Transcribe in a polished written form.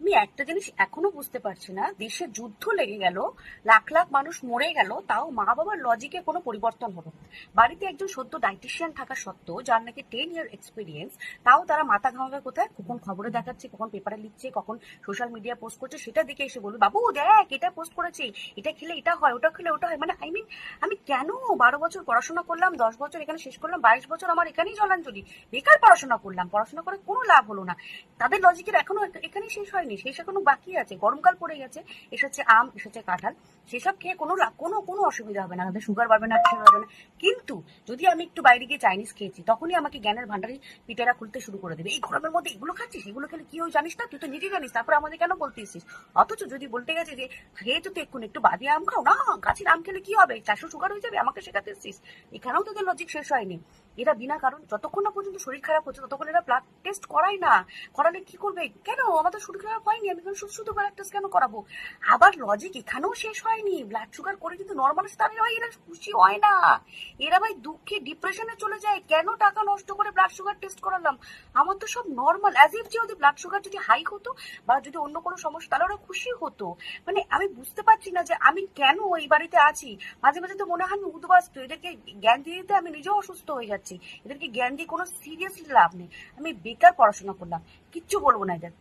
আমি একটা জিনিস এখনো বুঝতে পারছি না, দেশে যুদ্ধ লেগে গেল, লাখ লাখ মানুষ মরে গেল, তাও মা বাবার লজিকে কোনো পরিবর্তন হলো না। বাড়িতে একজন সদ্য ডাইটিশিয়ান থাকা সত্ত্বেও, যার নাকি 10 ইয়ার এক্সপিরিয়েন্স, তাও তারা মাথা ঘামাবে কোথায়? কখন খবরে দেখাচ্ছে, কখন পেপারে লিখছে, কখন সোশ্যাল মিডিয়া পোস্ট করছে, সেটা দেখে এসে বলবে বাবু দেখ এটা পোস্ট করেছি, এটা খেলে এটা হয়, ওটা খেলে ওটা হয়। মানে আমি কেন 12 বছর পড়াশোনা করলাম, 10 বছর এখানে শেষ করলাম, 22 বছর আমার এখানেই জলাঞ্জলি, বেকার পড়াশোনা করলাম, পড়াশোনা করে কোনো লাভ হলো না। তাদের লজিকের এখনো এখানেই শেষ হয়নি, শেষ এখনো বাকি আছে। গরমকাল পড়ে গেছে, এসেছে আম, এসেছে কাঁঠাল, সেসব খেয়ে কোনো কোনো কোনো অসুবিধা হবে না, তাদের সুগার বাড়বে না, প্রেশার বাড়বে না। কিন্তু যদি আমি একটু বাইরে গিয়ে চাইনিজ খেয়েছি, তখনই আমাকে জ্ঞানের ভান্ডারে পিঠেরা খুলতে শুরু করে দেবে, এই গরমের মধ্যে এগুলো খাচ্ছিস, এগুলো খেলে কি হয় জানিস না, তুই তো নিজে জানিস, তারপরে আমাদের কেন বলতেছিস? অথচ যদি বলতে গেছে যে খেয়েছো তো এক্ষুনি একটু বাদিয়ে আম খাও না, গাছের আম খেলে কি হবে, 400 সুগার হয়ে যাবে, আমাকে শেখাতে এসছিস? এখানেও তোদের লজিক শেষ হয়নি। এরা বিনা কারণ, যতক্ষণ না পর্যন্ত শরীর খারাপ হচ্ছে ততক্ষণ এরা ব্লাড টেস্ট করায় না। করালে কি করবে? কেন আমাদের শরীর খারাপ হয়নি, আমি কেন শুধু শুধু ব্লাড টেস্ট কেন করাবো? আবার লজিক এখানেও শেষ হয়নি, ব্লাড সুগার করে কিন্তু নর্মাল স্থানে হয়, এরা খুশি হয় না। এরা ভাই দুঃখে ডিপ্রেশনে চলে যায়, কেন টাকা নষ্ট করে ব্লাড সুগার টেস্ট করালাম, আমার তো সব নর্মাল। অ্যাজ ইফ যে ওদের ব্লাড সুগার যদি হাই হতো বা যদি অন্য কোনো সমস্যা, তাহলে ওরা খুশি হতো। মানে আমি বুঝতে পারছি না যে আমি কেন ওই বাড়িতে আছি। মাঝে মাঝে তো মনে হয় আমি উদ্বাস্তু, এদেরকে জ্ঞান দিয়ে দিতে আমি নিজেও অসুস্থ হয়ে যাচ্ছি। এদেরকে জ্ঞান দিয়ে কোনো সিরিয়াসলি লাভ নেই। আমি বেকার পড়াশোনা করলাম, কিচ্ছু বলবো না এদের।